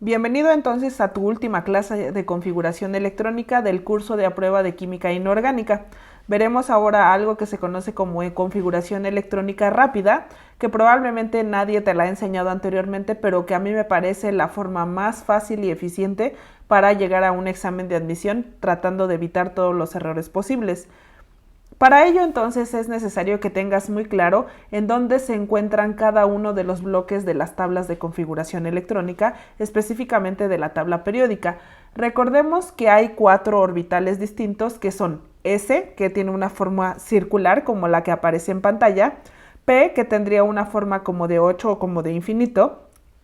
Bienvenido entonces a tu última clase de configuración electrónica del curso de aprueba de química inorgánica. Veremos ahora algo que se conoce como configuración electrónica rápida, que probablemente nadie te la ha enseñado anteriormente, pero que a mí me parece la forma más fácil y eficiente para llegar a un examen de admisión, tratando de evitar todos los errores posibles. Para ello entonces es necesario que tengas muy claro en dónde se encuentran cada uno de los bloques de las tablas de configuración electrónica, específicamente de la tabla periódica. Recordemos que hay 4 orbitales distintos que son S, que tiene una forma circular como la que aparece en pantalla, P, que tendría una forma como de 8 o como de infinito,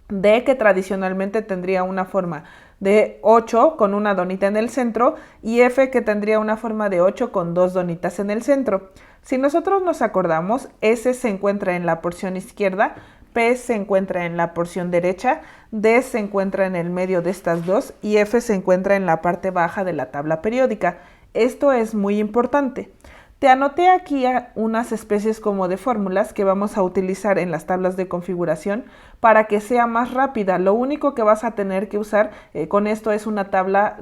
D, que tradicionalmente tendría una forma de 8 con una donita en el centro, y F, que tendría una forma de 8 con 2 donitas en el centro. Si nosotros nos acordamos, S se encuentra en la porción izquierda, P se encuentra en la porción derecha, D se encuentra en el medio de estas dos y F se encuentra en la parte baja de la tabla periódica. Esto es muy importante. Te anoté aquí unas especies como de fórmulas que vamos a utilizar en las tablas de configuración para que sea más rápida. Lo único que vas a tener que usar con esto es una tabla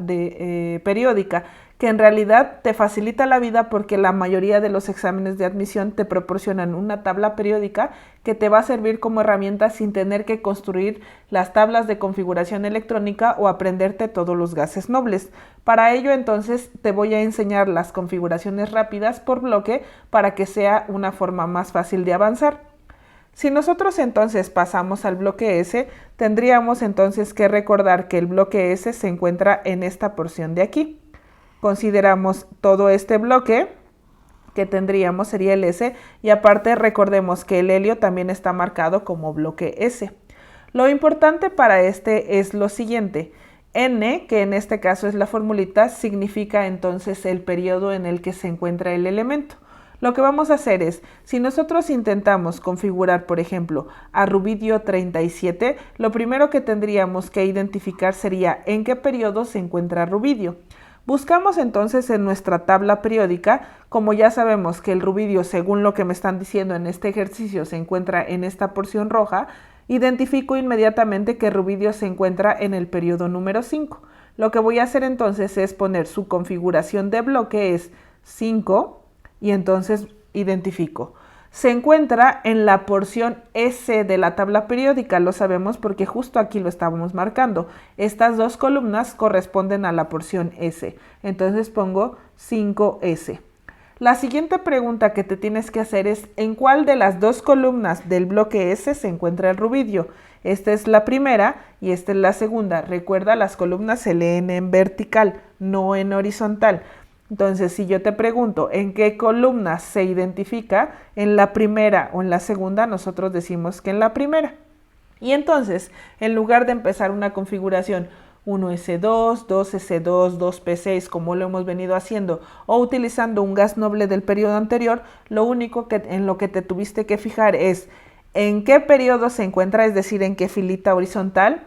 periódica, que en realidad te facilita la vida porque la mayoría de los exámenes de admisión te proporcionan una tabla periódica que te va a servir como herramienta sin tener que construir las tablas de configuración electrónica o aprenderte todos los gases nobles. Para ello entonces te voy a enseñar las configuraciones rápidas por bloque para que sea una forma más fácil de avanzar. Si nosotros entonces pasamos al bloque S, tendríamos entonces que recordar que el bloque S se encuentra en esta porción de aquí. Consideramos todo este bloque que tendríamos sería el S, y aparte recordemos que el helio también está marcado como bloque S. Lo importante para este es lo siguiente: N, que en este caso es la formulita, significa entonces el periodo en el que se encuentra el elemento. Lo que vamos a hacer es, si nosotros intentamos configurar, por ejemplo, a rubidio 37, lo primero que tendríamos que identificar sería en qué periodo se encuentra rubidio. Buscamos entonces en nuestra tabla periódica, como ya sabemos que el rubidio, según lo que me están diciendo en este ejercicio, se encuentra en esta porción roja, identifico inmediatamente que rubidio se encuentra en el periodo número 5. Lo que voy a hacer entonces es poner su configuración de bloque es 5 y entonces identifico. Se encuentra en la porción S de la tabla periódica, lo sabemos porque justo aquí lo estábamos marcando. Estas dos columnas corresponden a la porción S, entonces pongo 5S. La siguiente pregunta que te tienes que hacer es ¿en cuál de las dos columnas del bloque S se encuentra el rubidio? Esta es la primera y esta es la segunda. Recuerda, las columnas se leen en vertical, no en horizontal. Entonces, si yo te pregunto en qué columna se identifica, en la primera o en la segunda, nosotros decimos que en la primera. Y entonces, en lugar de empezar una configuración 1S2, 2S2, 2P6, como lo hemos venido haciendo, o utilizando un gas noble del periodo anterior, lo único en lo que te tuviste que fijar es en qué periodo se encuentra, es decir, en qué filita horizontal,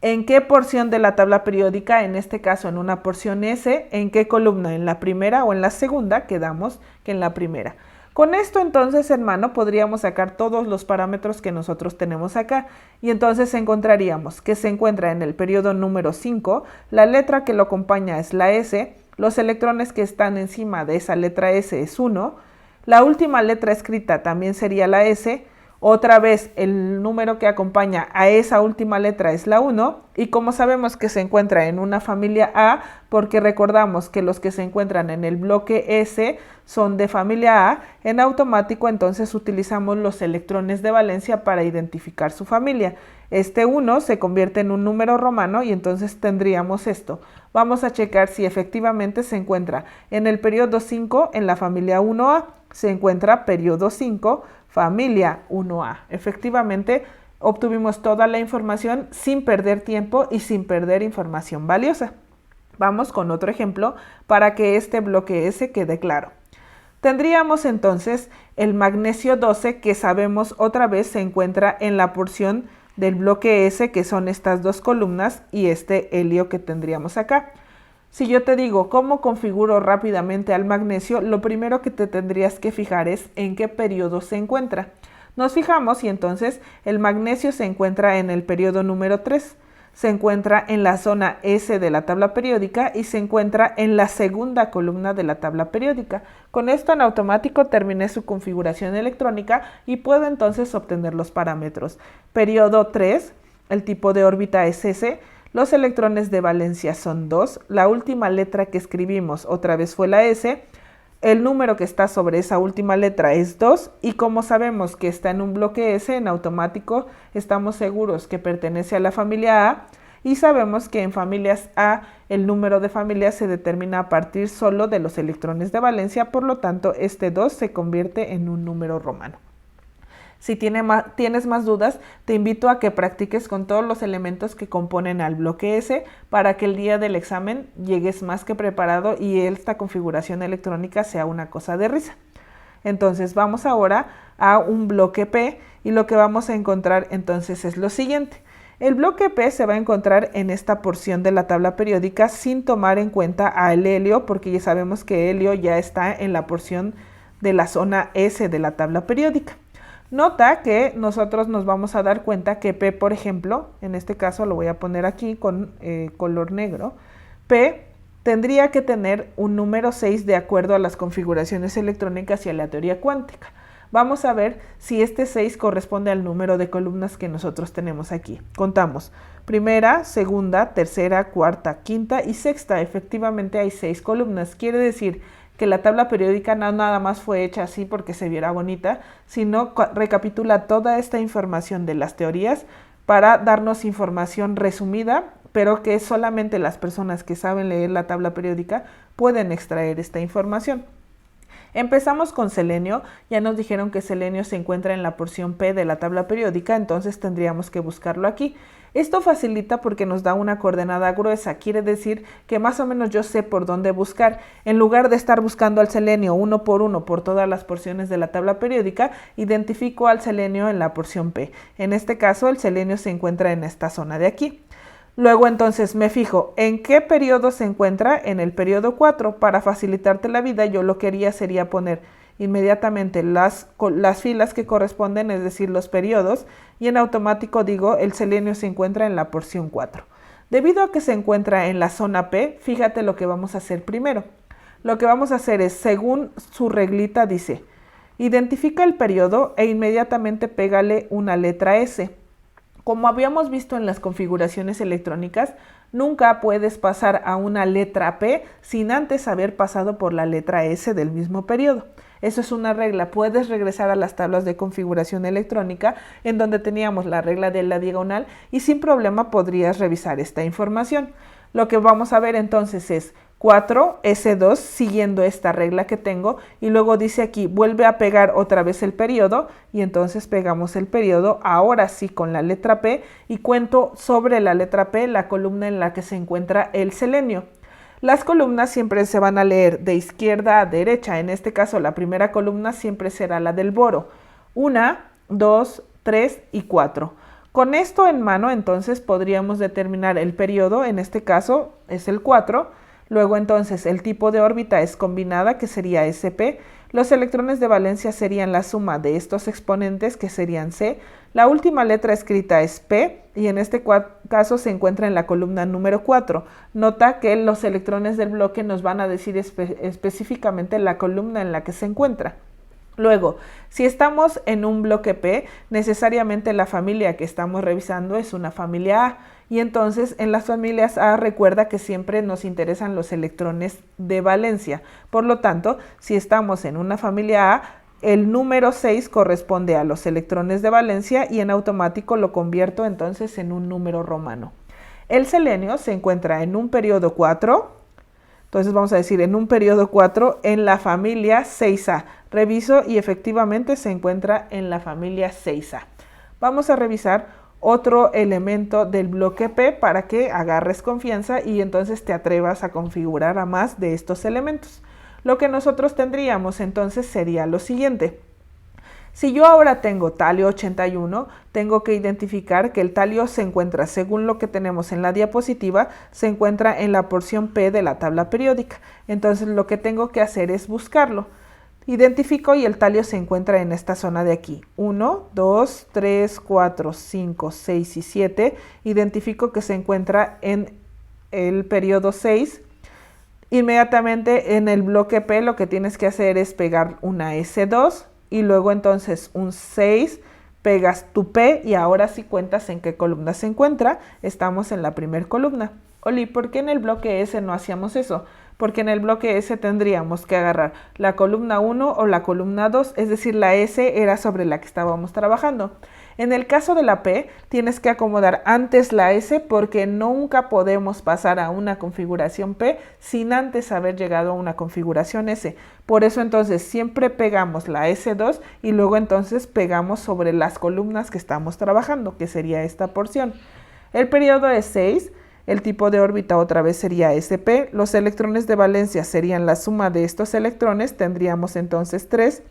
en qué porción de la tabla periódica, en este caso en una porción S, en qué columna, en la primera o en la segunda, quedamos que en la primera. Con esto entonces, hermano, podríamos sacar todos los parámetros que nosotros tenemos acá y entonces encontraríamos que se encuentra en el periodo número 5, la letra que lo acompaña es la S, los electrones que están encima de esa letra S es 1, la última letra escrita también sería la S, otra vez el número que acompaña a esa última letra es la 1 y como sabemos que se encuentra en una familia A, porque recordamos que los que se encuentran en el bloque S son de familia A, en automático entonces utilizamos los electrones de valencia para identificar su familia. Este 1 se convierte en un número romano y entonces tendríamos esto. Vamos a checar si efectivamente se encuentra en el periodo 5 en la familia 1A, se encuentra periodo 5, familia 1A. Efectivamente, obtuvimos toda la información sin perder tiempo y sin perder información valiosa. Vamos con otro ejemplo para que este bloque S quede claro. Tendríamos entonces el magnesio 12, que sabemos otra vez se encuentra en la porción del bloque S, que son estas dos columnas, y este helio que tendríamos acá. Si yo te digo cómo configuro rápidamente al magnesio, lo primero que te tendrías que fijar es en qué periodo se encuentra. Nos fijamos y entonces el magnesio se encuentra en el periodo número 3. se encuentra en la zona S de la tabla periódica y se encuentra en la segunda columna de la tabla periódica. Con esto en automático terminé su configuración electrónica y puedo entonces obtener los parámetros. Periodo 3, el tipo de órbita es S, los electrones de valencia son 2, la última letra que escribimos otra vez fue la S, el número que está sobre esa última letra es 2 y como sabemos que está en un bloque S, en automático estamos seguros que pertenece a la familia A y sabemos que en familias A el número de familias se determina a partir solo de los electrones de valencia, por lo tanto este 2 se convierte en un número romano. Si tienes más dudas, te invito a que practiques con todos los elementos que componen al bloque S para que el día del examen llegues más que preparado y esta configuración electrónica sea una cosa de risa. Entonces vamos ahora a un bloque P y lo que vamos a encontrar entonces es lo siguiente. El bloque P se va a encontrar en esta porción de la tabla periódica sin tomar en cuenta al helio, porque ya sabemos que helio ya está en la porción de la zona S de la tabla periódica. Nota que nosotros nos vamos a dar cuenta que P, por ejemplo, en este caso lo voy a poner aquí con color negro, P tendría que tener un número 6 de acuerdo a las configuraciones electrónicas y a la teoría cuántica. Vamos a ver si este 6 corresponde al número de columnas que nosotros tenemos aquí. Contamos primera, segunda, tercera, cuarta, quinta y sexta. Efectivamente hay 6 columnas. Quiere decir que la tabla periódica no nada más fue hecha así porque se viera bonita, sino recapitula toda esta información de las teorías para darnos información resumida, pero que solamente las personas que saben leer la tabla periódica pueden extraer esta información. Empezamos con selenio, ya nos dijeron que selenio se encuentra en la porción P de la tabla periódica, entonces tendríamos que buscarlo aquí. Esto facilita porque nos da una coordenada gruesa, quiere decir que más o menos yo sé por dónde buscar. En lugar de estar buscando al selenio uno por todas las porciones de la tabla periódica, identifico al selenio en la porción P. En este caso el selenio se encuentra en esta zona de aquí. Luego entonces me fijo en qué periodo se encuentra, en el periodo 4. Para facilitarte la vida yo lo que haría sería poner inmediatamente las filas que corresponden, es decir, los periodos, y en automático digo el selenio se encuentra en la porción 4. Debido a que se encuentra en la zona P, fíjate lo que vamos a hacer primero. Lo que vamos a hacer es, según su reglita dice, identifica el periodo e inmediatamente pégale una letra S. Como habíamos visto en las configuraciones electrónicas, nunca puedes pasar a una letra P sin antes haber pasado por la letra S del mismo periodo. Eso es una regla. Puedes regresar a las tablas de configuración electrónica en donde teníamos la regla de la diagonal y sin problema podrías revisar esta información. Lo que vamos a ver entonces es 4S2 siguiendo esta regla que tengo y luego dice aquí vuelve a pegar otra vez el periodo y entonces pegamos el periodo ahora sí con la letra P y cuento sobre la letra P la columna en la que se encuentra el selenio. Las columnas siempre se van a leer de izquierda a derecha, en este caso la primera columna siempre será la del boro, 1, 2, 3 y 4. Con esto en mano entonces podríamos determinar el periodo, en este caso es el 4, luego entonces el tipo de órbita es combinada que sería SP, los electrones de valencia serían la suma de estos exponentes que serían C, la última letra escrita es P y en este caso se encuentra en la columna número 4. Nota que los electrones del bloque nos van a decir específicamente la columna en la que se encuentra. Luego, si estamos en un bloque P, necesariamente la familia que estamos revisando es una familia A. Y entonces en las familias A recuerda que siempre nos interesan los electrones de valencia. Por lo tanto, si estamos en una familia A, el número 6 corresponde a los electrones de valencia y en automático lo convierto entonces en un número romano. El selenio se encuentra en un periodo 4. Entonces vamos a decir en un periodo 4 en la familia 6A. Reviso y efectivamente se encuentra en la familia 6A. Vamos a revisar otro elemento del bloque P para que agarres confianza y entonces te atrevas a configurar a más de estos elementos. Lo que nosotros tendríamos entonces sería lo siguiente. Si yo ahora tengo talio 81, tengo que identificar que el talio se encuentra, según lo que tenemos en la diapositiva, se encuentra en la porción P de la tabla periódica. Entonces lo que tengo que hacer es buscarlo. Identifico y el talio se encuentra en esta zona de aquí. 1, 2, 3, 4, 5, 6 y 7. Identifico que se encuentra en el periodo 6. Inmediatamente en el bloque P lo que tienes que hacer es pegar una S2 y luego entonces un 6, pegas tu P y ahora sí cuentas en qué columna se encuentra. Estamos en la primera columna. Oli, ¿por qué en el bloque S no hacíamos eso? Porque en el bloque S tendríamos que agarrar la columna 1 o la columna 2, es decir, la S era sobre la que estábamos trabajando. En el caso de la P, tienes que acomodar antes la S porque nunca podemos pasar a una configuración P sin antes haber llegado a una configuración S. Por eso entonces siempre pegamos la S2 y luego entonces pegamos sobre las columnas que estamos trabajando, que sería esta porción. El periodo es 6. El tipo de órbita otra vez sería SP. Los electrones de valencia serían la suma de estos electrones. Tendríamos entonces 3.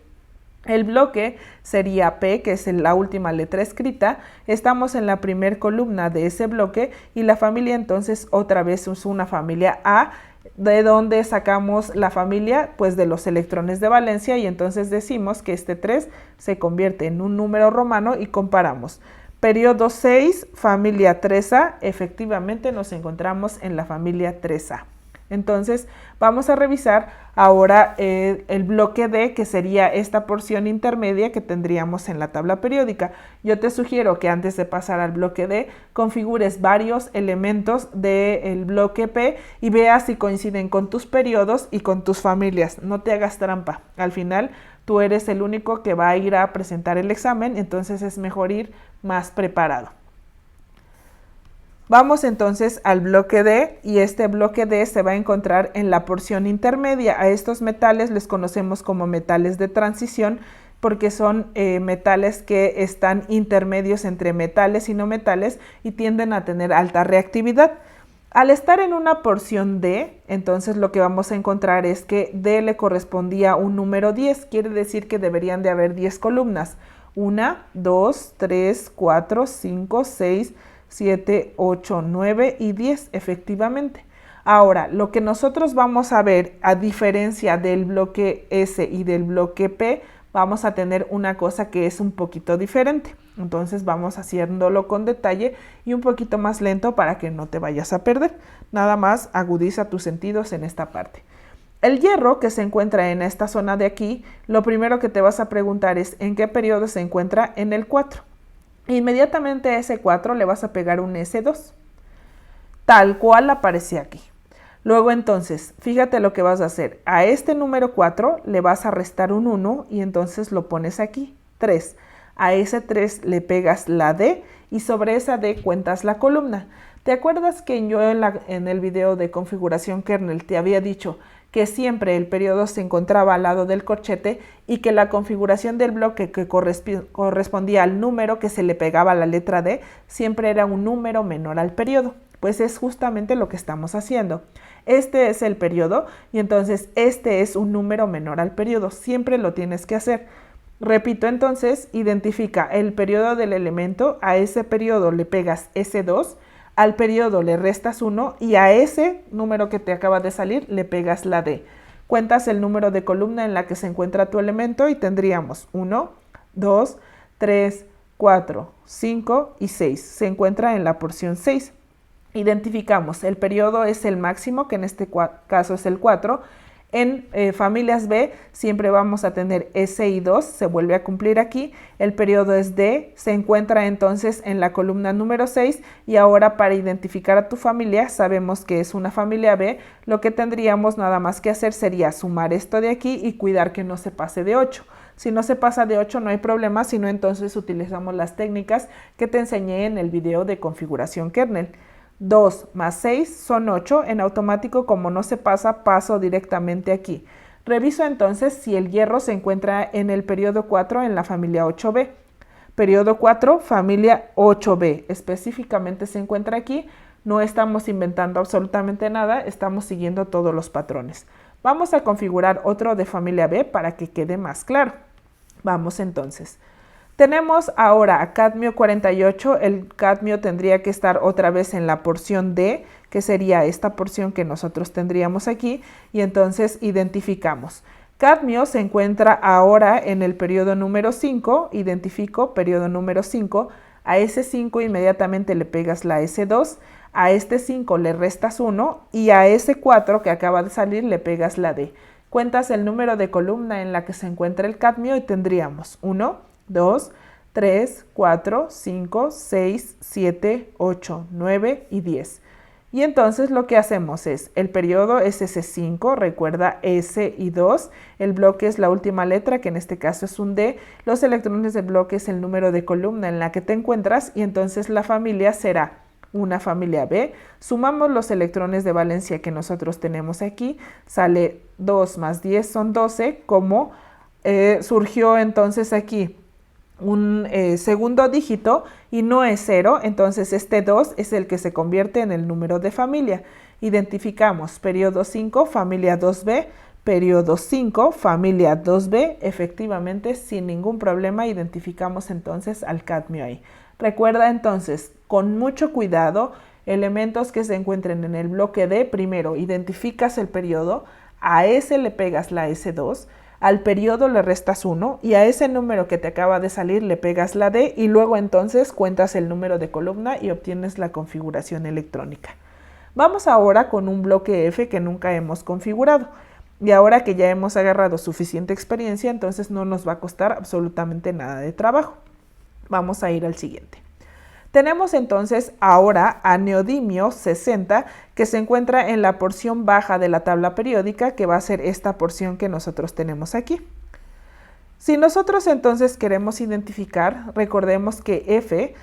El bloque sería P, que es la última letra escrita. Estamos en la primera columna de ese bloque y la familia entonces otra vez es una familia A. ¿De dónde sacamos la familia? Pues de los electrones de valencia y entonces decimos que este 3 se convierte en un número romano y comparamos. Periodo 6, familia 3A, efectivamente nos encontramos en la familia 3A. Entonces vamos a revisar ahora el bloque D, que sería esta porción intermedia que tendríamos en la tabla periódica. Yo te sugiero que antes de pasar al bloque D, configures varios elementos del bloque P y veas si coinciden con tus periodos y con tus familias. No te hagas trampa. Al final tú eres el único que va a ir a presentar el examen, entonces es mejor ir más preparado. Vamos entonces al bloque D y este bloque D se va a encontrar en la porción intermedia. A estos metales les conocemos como metales de transición porque son metales que están intermedios entre metales y no metales y tienden a tener alta reactividad. Al estar en una porción D, entonces lo que vamos a encontrar es que D le correspondía un número 10, quiere decir que deberían de haber 10 columnas. 1, 2, 3, 4, 5, 6, 7, 8, 9 y 10, efectivamente. Ahora, lo que nosotros vamos a ver, a diferencia del bloque S y del bloque P, vamos a tener una cosa que es un poquito diferente. Entonces vamos haciéndolo con detalle y un poquito más lento para que no te vayas a perder. Nada más agudiza tus sentidos en esta parte. El hierro que se encuentra en esta zona de aquí, lo primero que te vas a preguntar es ¿en qué periodo se encuentra? En el 4. Inmediatamente a ese 4 le vas a pegar un S2, tal cual aparece aquí. Luego entonces, fíjate lo que vas a hacer. A este número 4 le vas a restar un 1 y entonces lo pones aquí, 3. A ese 3 le pegas la D y sobre esa D cuentas la columna. ¿Te acuerdas que yo en el video de configuración kernel te había dicho que siempre el periodo se encontraba al lado del corchete y que la configuración del bloque que correspondía al número que se le pegaba a la letra D siempre era un número menor al periodo? Pues es justamente lo que estamos haciendo. Este es el periodo y entonces este es un número menor al periodo. Siempre lo tienes que hacer. Repito entonces, identifica el periodo del elemento, a ese periodo le pegas S2, al periodo le restas 1 y a ese número que te acaba de salir le pegas la D. Cuentas el número de columna en la que se encuentra tu elemento y tendríamos 1, 2, 3, 4, 5 y 6. Se encuentra en la porción 6. Identificamos, el periodo es el máximo, que en este caso es el 4. En familias B siempre vamos a tener S y 2, se vuelve a cumplir aquí. El periodo es D, se encuentra entonces en la columna número 6 y ahora para identificar a tu familia, sabemos que es una familia B, lo que tendríamos nada más que hacer sería sumar esto de aquí y cuidar que no se pase de 8. Si no se pasa de 8 no hay problema, sino entonces utilizamos las técnicas que te enseñé en el video de configuración kernel. 2 más 6 son 8, en automático como no se pasa, paso directamente aquí. Reviso entonces si el hierro se encuentra en el periodo 4 en la familia 8B. Periodo 4, familia 8B, específicamente se encuentra aquí, no estamos inventando absolutamente nada, estamos siguiendo todos los patrones. Vamos a configurar otro de familia B para que quede más claro. Vamos entonces. Tenemos ahora a cadmio 48, el cadmio tendría que estar otra vez en la porción D, que sería esta porción que nosotros tendríamos aquí, y entonces identificamos. Cadmio se encuentra ahora en el periodo número 5, identifico periodo número 5, a ese 5 inmediatamente le pegas la S2, a este 5 le restas 1 y a ese 4 que acaba de salir le pegas la D. Cuentas el número de columna en la que se encuentra el cadmio y tendríamos 1, 2, 3, 4, 5, 6, 7, 8, 9 y 10. Y entonces lo que hacemos es, el periodo es ese 5, recuerda S y 2, el bloque es la última letra, que en este caso es un D, los electrones del bloque es el número de columna en la que te encuentras y entonces la familia será una familia B. Sumamos los electrones de valencia que nosotros tenemos aquí, sale 2 más 10 son 12, como surgió entonces aquí un segundo dígito y no es 0, entonces este 2 es el que se convierte en el número de familia. Identificamos periodo 5, familia 2B, periodo 5, familia 2B, efectivamente sin ningún problema identificamos entonces al cadmio ahí. Recuerda entonces, con mucho cuidado, elementos que se encuentren en el bloque D, primero identificas el periodo, a ese le pegas la S2, al periodo le restas 1 y a ese número que te acaba de salir le pegas la D y luego entonces cuentas el número de columna y obtienes la configuración electrónica. Vamos ahora con un bloque F que nunca hemos configurado y ahora que ya hemos agarrado suficiente experiencia, entonces no nos va a costar absolutamente nada de trabajo. Vamos a ir al siguiente. Tenemos entonces ahora a neodimio 60 que se encuentra en la porción baja de la tabla periódica, que va a ser esta porción que nosotros tenemos aquí. Si nosotros entonces queremos identificar, recordemos que F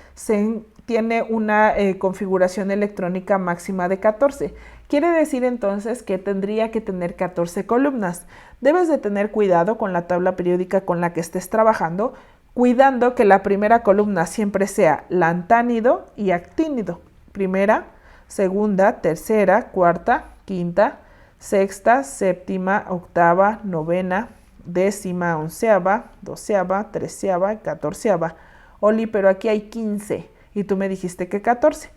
tiene una configuración electrónica máxima de 14. Quiere decir entonces que tendría que tener 14 columnas. Debes de tener cuidado con la tabla periódica con la que estés trabajando, cuidando que la primera columna siempre sea lantánido y actínido. Primera, segunda, tercera, cuarta, quinta, sexta, séptima, octava, novena, décima, onceava, doceava, treceava, catorceava. Oli, pero aquí hay 15 y tú me dijiste que 14.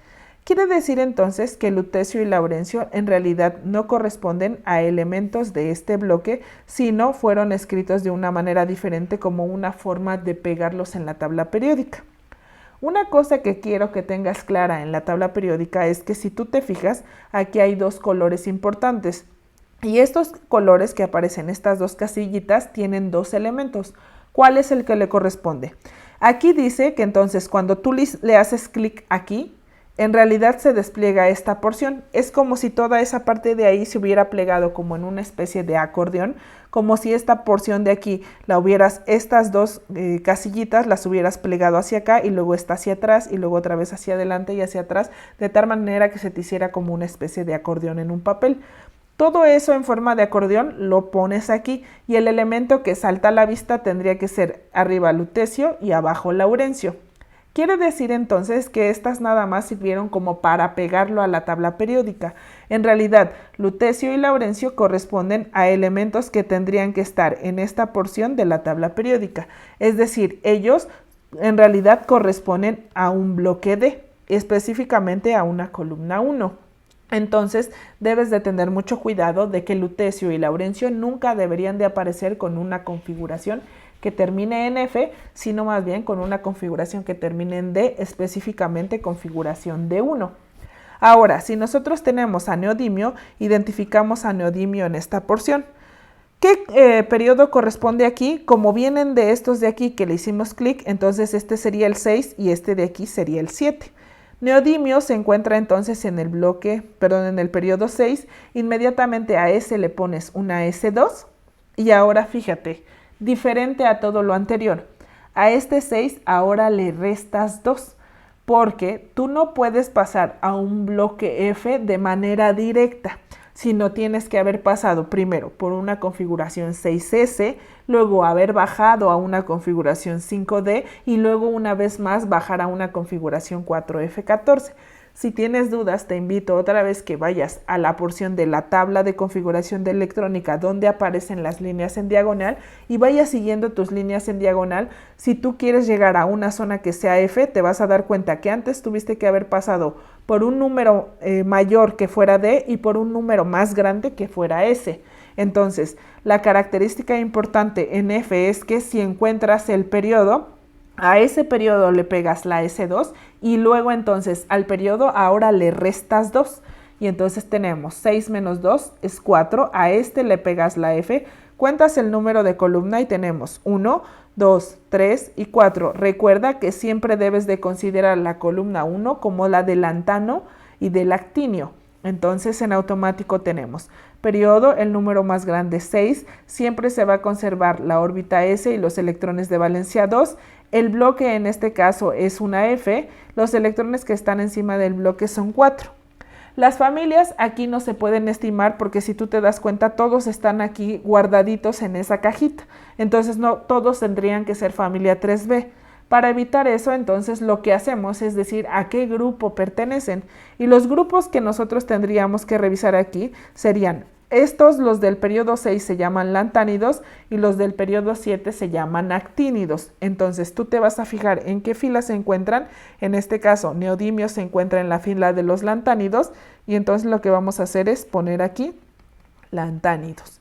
Quiere decir entonces que lutecio y laurencio en realidad no corresponden a elementos de este bloque, sino fueron escritos de una manera diferente como una forma de pegarlos en la tabla periódica. Una cosa que quiero que tengas clara en la tabla periódica es que si tú te fijas, aquí hay dos colores importantes. Y estos colores que aparecen, estas dos casillitas, tienen dos elementos. ¿Cuál es el que le corresponde? Aquí dice que entonces cuando tú le haces clic aquí, en realidad se despliega esta porción. Es como si toda esa parte de ahí se hubiera plegado como en una especie de acordeón, como si esta porción de aquí la hubieras, estas dos casillitas las hubieras plegado hacia acá y luego esta hacia atrás y luego otra vez hacia adelante y hacia atrás, de tal manera que se te hiciera como una especie de acordeón en un papel. Todo eso en forma de acordeón lo pones aquí y el elemento que salta a la vista tendría que ser arriba lutecio y abajo laurencio. Quiere decir entonces que estas nada más sirvieron como para pegarlo a la tabla periódica. En realidad, lutecio y laurencio corresponden a elementos que tendrían que estar en esta porción de la tabla periódica. Es decir, ellos en realidad corresponden a un bloque D, específicamente a una columna 1. Entonces, debes de tener mucho cuidado de que lutecio y laurencio nunca deberían de aparecer con una configuración que termine en F, sino más bien con una configuración que termine en D, específicamente configuración D1. Ahora, si nosotros tenemos a neodimio, identificamos a neodimio en esta porción. ¿Qué periodo corresponde aquí? Como vienen de estos de aquí que le hicimos clic, entonces este sería el 6 y este de aquí sería el 7. Neodimio se encuentra entonces en el en el periodo 6, inmediatamente a ese le pones una S2 y ahora fíjate, diferente a todo lo anterior, a este 6 ahora le restas 2, porque tú no puedes pasar a un bloque F de manera directa, sino tienes que haber pasado primero por una configuración 6S, luego haber bajado a una configuración 5D y luego una vez más bajar a una configuración 4F14. Si tienes dudas, te invito otra vez que vayas a la porción de la tabla de configuración de electrónica donde aparecen las líneas en diagonal y vayas siguiendo tus líneas en diagonal. Si tú quieres llegar a una zona que sea F, te vas a dar cuenta que antes tuviste que haber pasado por un número mayor que fuera D y por un número más grande que fuera S. Entonces, la característica importante en F es que si encuentras el periodo, a ese periodo le pegas la S2 y luego entonces al periodo ahora le restas 2. Y entonces tenemos 6 menos 2 es 4, a este le pegas la F, cuentas el número de columna y tenemos 1, 2, 3 y 4. Recuerda que siempre debes de considerar la columna 1 como la del lantano y del actinio. Entonces en automático tenemos periodo, el número más grande 6, siempre se va a conservar la órbita S y los electrones de valencia 2. El bloque en este caso es una F, los electrones que están encima del bloque son 4. Las familias aquí no se pueden estimar porque si tú te das cuenta todos están aquí guardaditos en esa cajita. Entonces no todos tendrían que ser familia 3B. Para evitar eso, entonces lo que hacemos es decir a qué grupo pertenecen. Y los grupos que nosotros tendríamos que revisar aquí serían estos, los del periodo 6 se llaman lantánidos y los del periodo 7 se llaman actínidos. Entonces tú te vas a fijar en qué fila se encuentran. En este caso, neodimio se encuentra en la fila de los lantánidos y entonces lo que vamos a hacer es poner aquí lantánidos.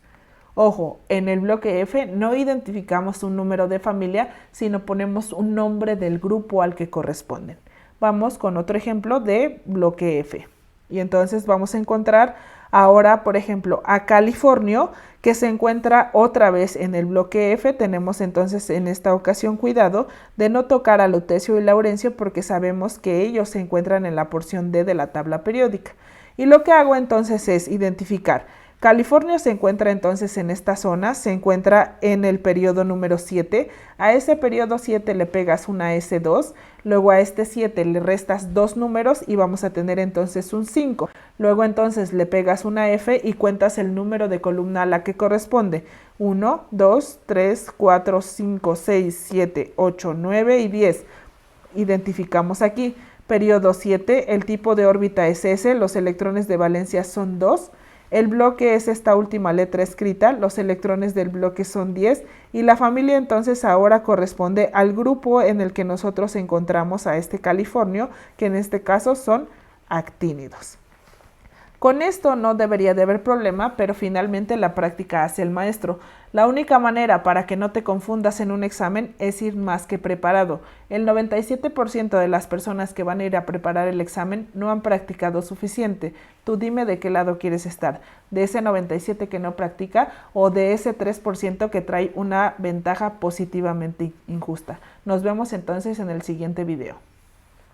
Ojo, en el bloque F no identificamos un número de familia, sino ponemos un nombre del grupo al que corresponden. Vamos con otro ejemplo de bloque F. Y entonces vamos a encontrar ahora, por ejemplo, a Californio, que se encuentra otra vez en el bloque F. Tenemos entonces en esta ocasión cuidado de no tocar a lutecio y laurencio porque sabemos que ellos se encuentran en la porción D de la tabla periódica. Y lo que hago entonces es identificar. Californio se encuentra entonces en esta zona, se encuentra en el periodo número 7. A ese periodo 7 le pegas una S2, luego a este 7 le restas 2 números y vamos a tener entonces un 5. Luego entonces le pegas una F y cuentas el número de columna a la que corresponde. 1, 2, 3, 4, 5, 6, 7, 8, 9 y 10. Identificamos aquí. Periodo 7, el tipo de órbita es S, los electrones de valencia son 2. El bloque es esta última letra escrita, los electrones del bloque son 10 y la familia entonces ahora corresponde al grupo en el que nosotros encontramos a este Californio, que en este caso son actínidos. Con esto no debería de haber problema, pero finalmente la práctica hace el maestro. La única manera para que no te confundas en un examen es ir más que preparado. El 97% de las personas que van a ir a preparar el examen no han practicado suficiente. Tú dime de qué lado quieres estar, de ese 97% que no practica o de ese 3% que trae una ventaja positivamente injusta. Nos vemos entonces en el siguiente video.